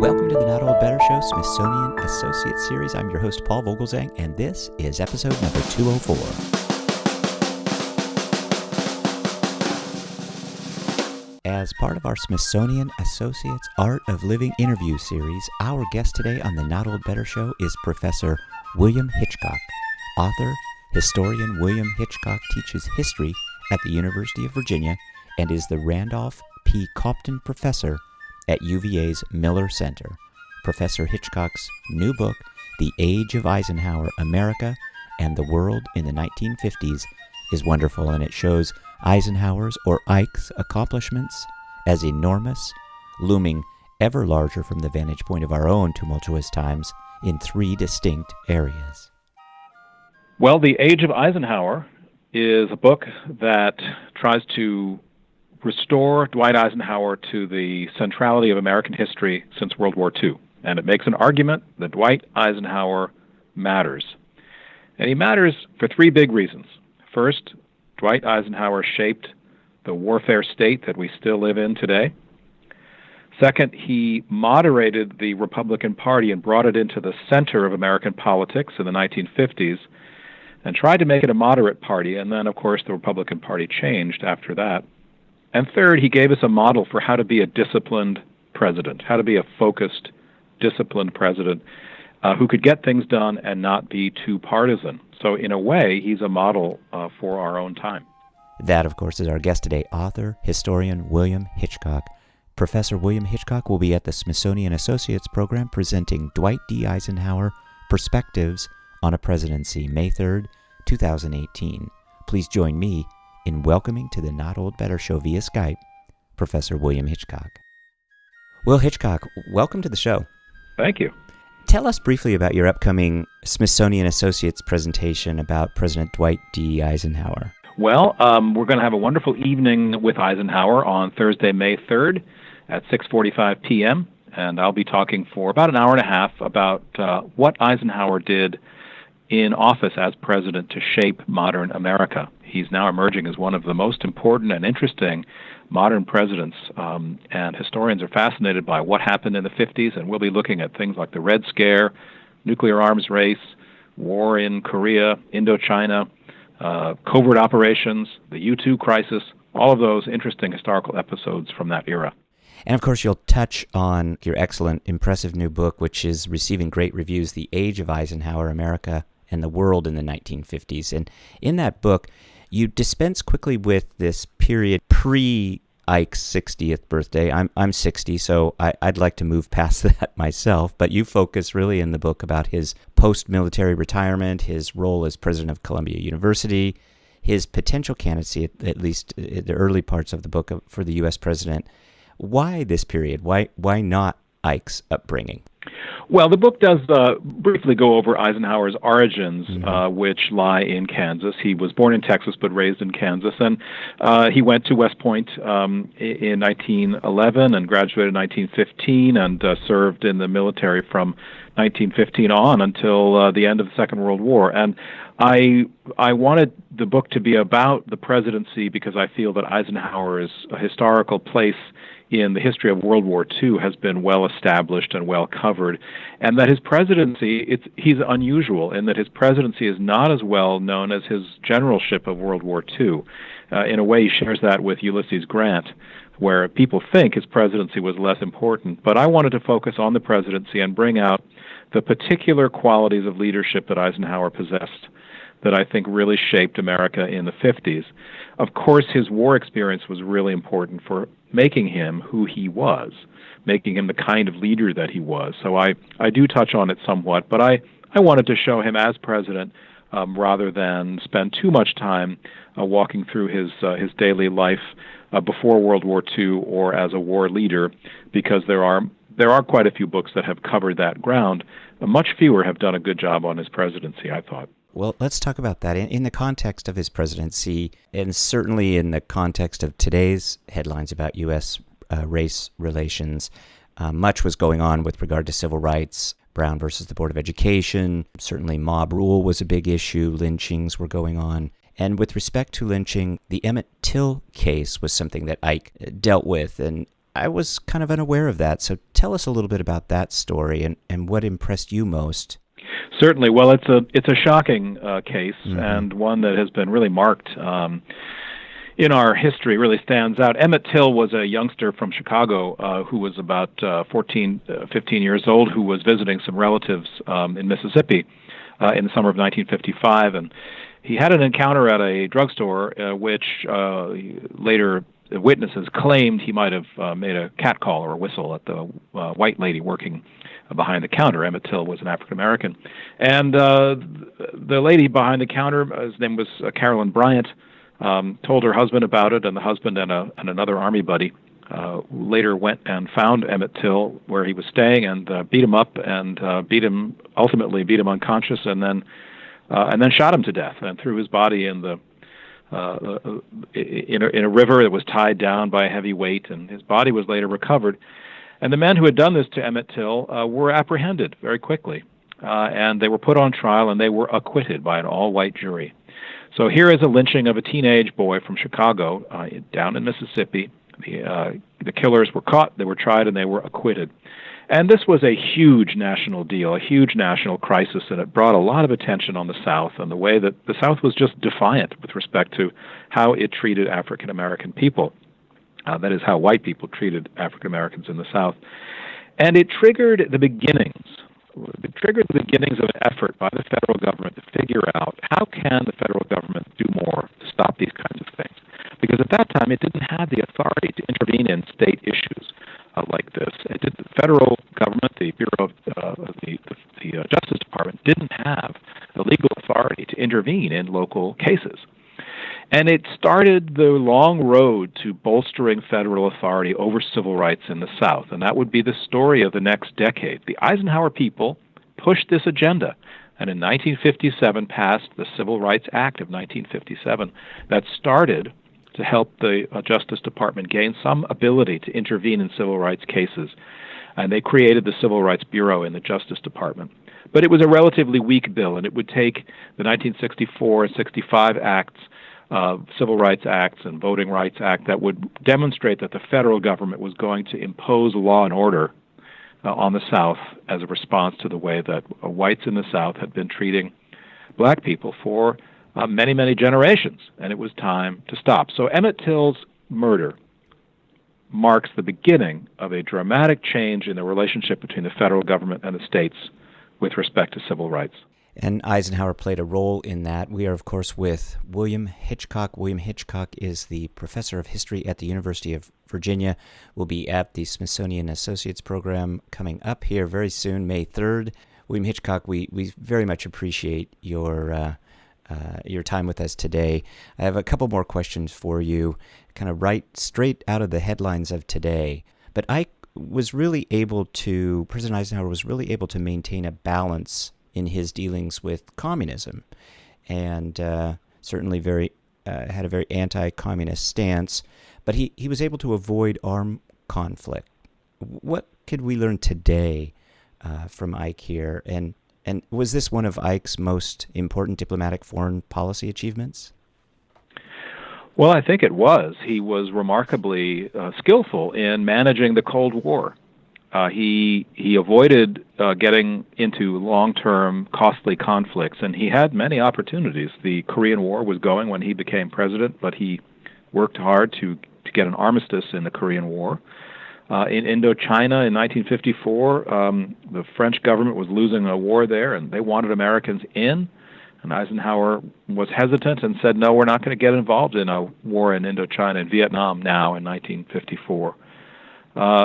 Welcome to the Not Old Better Show Smithsonian Associate Series. I'm your host, Paul Vogelzang, and this is episode number 204. As part of our Smithsonian Associates Art of Living interview series, our guest today on the Not Old Better Show is Professor William Hitchcock. Author, historian William Hitchcock teaches history at the University of Virginia and is the Randolph P. Compton Professor at UVA's Miller Center. Professor Hitchcock's new book, The Age of Eisenhower, America and the World in the 1950s, is wonderful, and it shows Eisenhower's or Ike's accomplishments as enormous, looming ever larger from the vantage point of our own tumultuous times in three distinct areas. Well, The Age of Eisenhower is a book that tries to restore Dwight Eisenhower to the centrality of American history since World War II. And it makes an argument that Dwight Eisenhower matters. And he matters for three big reasons. First, Dwight Eisenhower shaped the warfare state that we still live in today. Second, he moderated the Republican Party and brought it into the center of American politics in the 1950s and tried to make it a moderate party. And then, of course, the Republican Party changed after that. And third, he gave us a model for how to be a disciplined president, how to be a focused, disciplined president who could get things done and not be too partisan. So in a way, he's a model for our own time. That, of course, is our guest today, author, historian William Hitchcock. Professor William Hitchcock will be at the Smithsonian Associates Program presenting Dwight D. Eisenhower, Perspectives on a Presidency, May 3rd, 2018. Please join me in welcoming to the Not Old Better Show via Skype, Professor William Hitchcock. Will Hitchcock, welcome to the show. Thank you. Tell us briefly about your upcoming Smithsonian Associates presentation about President Dwight D. Eisenhower. Well, we're going to have a wonderful evening with Eisenhower on Thursday, May 3rd at 6:45 p.m., and I'll be talking for about an hour and a half about what Eisenhower did in office as president to shape modern America. He's now emerging as one of the most important and interesting modern presidents, and historians are fascinated by what happened in the 50s, and we'll be looking at things like the Red Scare, nuclear arms race, war in Korea, Indochina, covert operations, the U-2 crisis, all of those interesting historical episodes from that era. And of course, you'll touch on your excellent, impressive new book, which is receiving great reviews, The Age of Eisenhower, America and the World in the 1950s. And in that book, you dispense quickly with this period pre-Ike's 60th birthday. I'm 60, so I'd like to move past that myself, but you focus really in the book about his post-military retirement, his role as president of Columbia University, his potential candidacy, at least in the early parts of the book, for the U.S. president. Why this period? Why not Ike's upbringing? Well, the book does briefly go over Eisenhower's origins, which lie in Kansas. He was born in Texas but raised in Kansas, and he went to West Point in 1911 and graduated in 1915 and served in the military from 1915 on until the end of the Second World War. And I wanted the book to be about the presidency because I feel that Eisenhower's historical place in the history of World War II has been well established and well covered, and that his presidency, he's unusual in that his presidency is not as well known as his generalship of World War II. In a way, he shares that with Ulysses Grant, where people think his presidency was less important. But I wanted to focus on the presidency and bring out the particular qualities of leadership that Eisenhower possessed that I think really shaped America in the 50s. Of course, his war experience was really important for making him who he was, making him the kind of leader that he was. So I do touch on it somewhat, but I wanted to show him as president rather than spend too much time walking through his daily life before World War II or as a war leader, because there are quite a few books that have covered that ground. Much fewer have done a good job on his presidency, I thought. Well, let's talk about that. In the context of his presidency, and certainly in the context of today's headlines about U.S. Race relations, much was going on with regard to civil rights, Brown versus the Board of Education. Certainly mob rule was a big issue. Lynchings were going on. And with respect to lynching, the Emmett Till case was something that Ike dealt with. And I was kind of unaware of that. So tell us a little bit about that story and what impressed you most. Certainly. Well, it's a shocking case, and one that has been really marked in our history, really stands out. Emmett Till was a youngster from Chicago who was about 15 years old, who was visiting some relatives in Mississippi in the summer of 1955, and he had an encounter at a drugstore, which later witnesses claimed he might have made a catcall or a whistle at the white lady working behind the counter. Emmett Till was an African American, and the lady behind the counter, his name was Carolyn Bryant, told her husband about it, and the husband and another Army buddy later went and found Emmett Till where he was staying and beat him up and ultimately beat him unconscious, and then shot him to death and threw his body in a river that was tied down by a heavy weight, and his body was later recovered. And the men who had done this to Emmett Till were apprehended very quickly, and they were put on trial, and they were acquitted by an all-white jury. So here is a lynching of a teenage boy from Chicago down in Mississippi. The killers were caught, they were tried, and they were acquitted. And this was a huge national deal, a huge national crisis, and it brought a lot of attention on the South and the way that the South was just defiant with respect to how it treated African American people. That is, how white people treated African Americans in the South. And it triggered the beginnings of an effort by the federal government to figure out how can the federal government do more to stop these kinds of things. Because at that time, it didn't have the authority to intervene in state issues like this. The federal government, the Bureau of the Justice Department, didn't have the legal authority to intervene in local cases. And it started the long road to bolstering federal authority over civil rights in the South, and that would be the story of the next decade. The Eisenhower people pushed this agenda, and in 1957 passed the Civil Rights Act of 1957 that started to help the Justice Department gain some ability to intervene in civil rights cases. And they created the Civil Rights Bureau in the Justice Department. But it was a relatively weak bill, and it would take the 1964 and 65 acts, Civil Rights Acts and Voting Rights Act, that would demonstrate that the federal government was going to impose law and order on the South as a response to the way that whites in the South had been treating black people for many, many generations, and it was time to stop. So Emmett Till's murder marks the beginning of a dramatic change in the relationship between the federal government and the states with respect to civil rights. And Eisenhower played a role in that. We are, of course, with William Hitchcock. William Hitchcock is the professor of history at the University of Virginia. Will be at the Smithsonian Associates Program coming up here very soon, May 3rd. William Hitchcock, we very much appreciate your time with us today. I have a couple more questions for you, kind of right straight out of the headlines of today. But President Eisenhower was really able to maintain a balance in his dealings with communism, and certainly had a very anti-communist stance, but he was able to avoid armed conflict. What could we learn today from Ike here, and was this one of Ike's most important diplomatic foreign policy achievements? Well, I think it was. He was remarkably skillful in managing the Cold War. He avoided getting into long-term, costly conflicts, and he had many opportunities. The Korean War was going when he became president, but he worked hard to get an armistice in the Korean War. In Indochina in 1954, the French government was losing a war there, and they wanted Americans in. And Eisenhower was hesitant and said, no, we're not going to get involved in a war in Indochina and Vietnam now in 1954.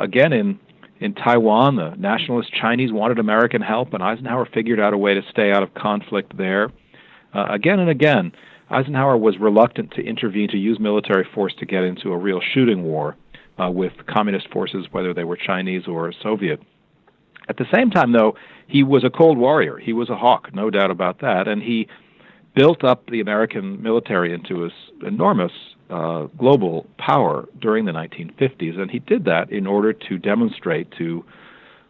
Again, in Taiwan, the nationalist Chinese wanted American help, and Eisenhower figured out a way to stay out of conflict there. Again and again, Eisenhower was reluctant to intervene, to use military force to get into a real shooting war with communist forces, whether they were Chinese or Soviet. At the same time, though, he was a cold warrior. He was a hawk, no doubt about that, and he built up the American military into this enormous global power during the 1950s, and he did that in order to demonstrate to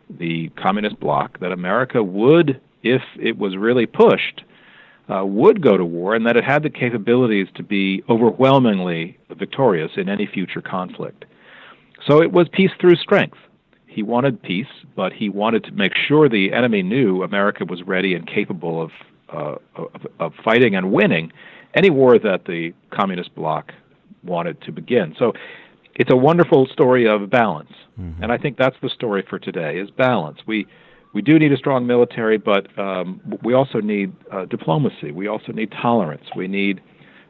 the communist bloc that America would, if it was really pushed, would go to war, and that it had the capabilities to be overwhelmingly victorious in any future conflict. So it was peace through strength. He wanted peace, but he wanted to make sure the enemy knew America was ready and capable of fighting and winning any war that the communist bloc wanted to begin. So it's a wonderful story of balance, and I think that's the story for today: is balance. We do need a strong military, but we also need diplomacy. We also need tolerance. We need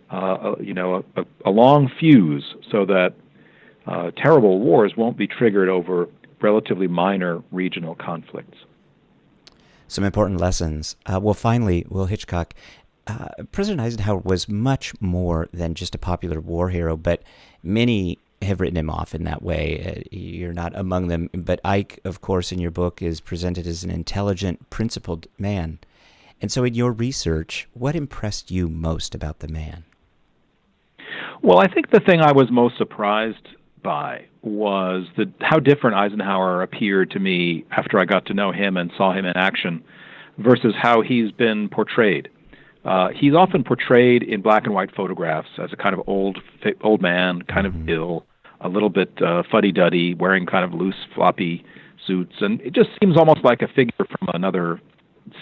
a long fuse so that terrible wars won't be triggered over relatively minor regional conflicts. Some important lessons. Well, finally, Will Hitchcock, President Eisenhower was much more than just a popular war hero, but many have written him off in that way. You're not among them. But Ike, of course, in your book is presented as an intelligent, principled man. And so in your research, what impressed you most about the man? Well, I think the thing I was most surprised by was how different Eisenhower appeared to me after I got to know him and saw him in action versus how he's been portrayed. He's often portrayed in black and white photographs as a kind of old man, kind of ill, a little bit fuddy-duddy, wearing kind of loose, floppy suits, and it just seems almost like a figure from another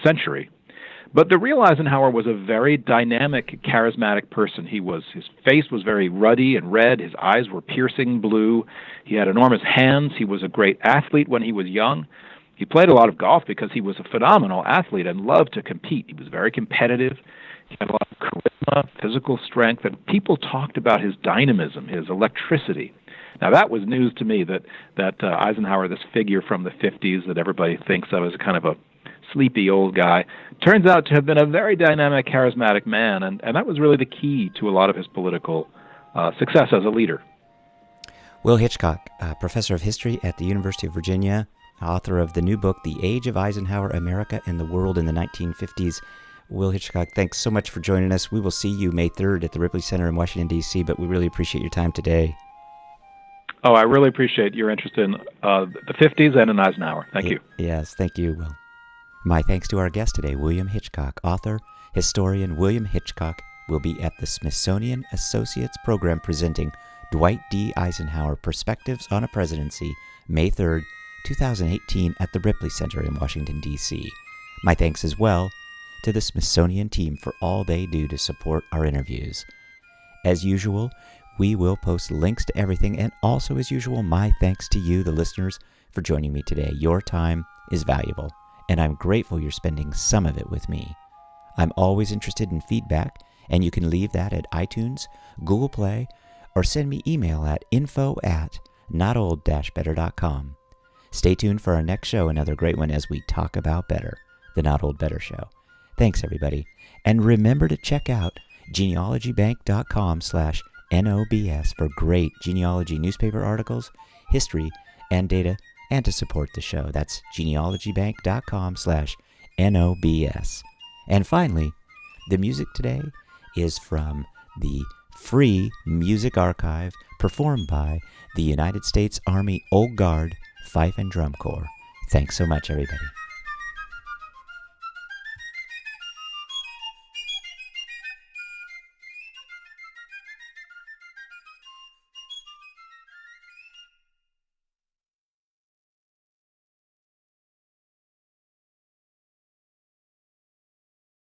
century. But the real Eisenhower was a very dynamic, charismatic person. His face was very ruddy and red. His eyes were piercing blue. He had enormous hands. He was a great athlete when he was young. He played a lot of golf because he was a phenomenal athlete and loved to compete. He was very competitive. He had a lot of charisma, physical strength, and people talked about his dynamism, his electricity. Now, that was news to me, that Eisenhower, this figure from the 50s that everybody thinks of as a kind of a sleepy old guy, turns out to have been a very dynamic, charismatic man, and that was really the key to a lot of his political success as a leader. Will Hitchcock, professor of history at the University of Virginia, author of the new book, The Age of Eisenhower, America and the World in the 1950s. Will Hitchcock, thanks so much for joining us. We will see you May 3rd at the Ripley Center in Washington, D.C., but we really appreciate your time today. Oh, I really appreciate your interest in the 50s and in Eisenhower. Thank you. Yes, thank you, Will. My thanks to our guest today, William Hitchcock. Author, historian William Hitchcock will be at the Smithsonian Associates Program presenting Dwight D. Eisenhower, Perspectives on a Presidency, May 3rd, 2018 at the Ripley Center in Washington, D.C. My thanks as well to the Smithsonian team for all they do to support our interviews. As usual, we will post links to everything, and also as usual, my thanks to you, the listeners, for joining me today. Your time is valuable, and I'm grateful you're spending some of it with me. I'm always interested in feedback, and you can leave that at iTunes, Google Play, or send me email at info@notold-better.com. Stay tuned for our next show, another great one as we talk about better, the Not Old Better Show. Thanks, everybody. And remember to check out genealogybank.com/NOBS for great genealogy newspaper articles, history, and data, and to support the show. That's genealogybank.com/NOBS. And finally, the music today is from the free music archive performed by the United States Army Old Guard Fife and Drum Corps. Thanks so much, everybody.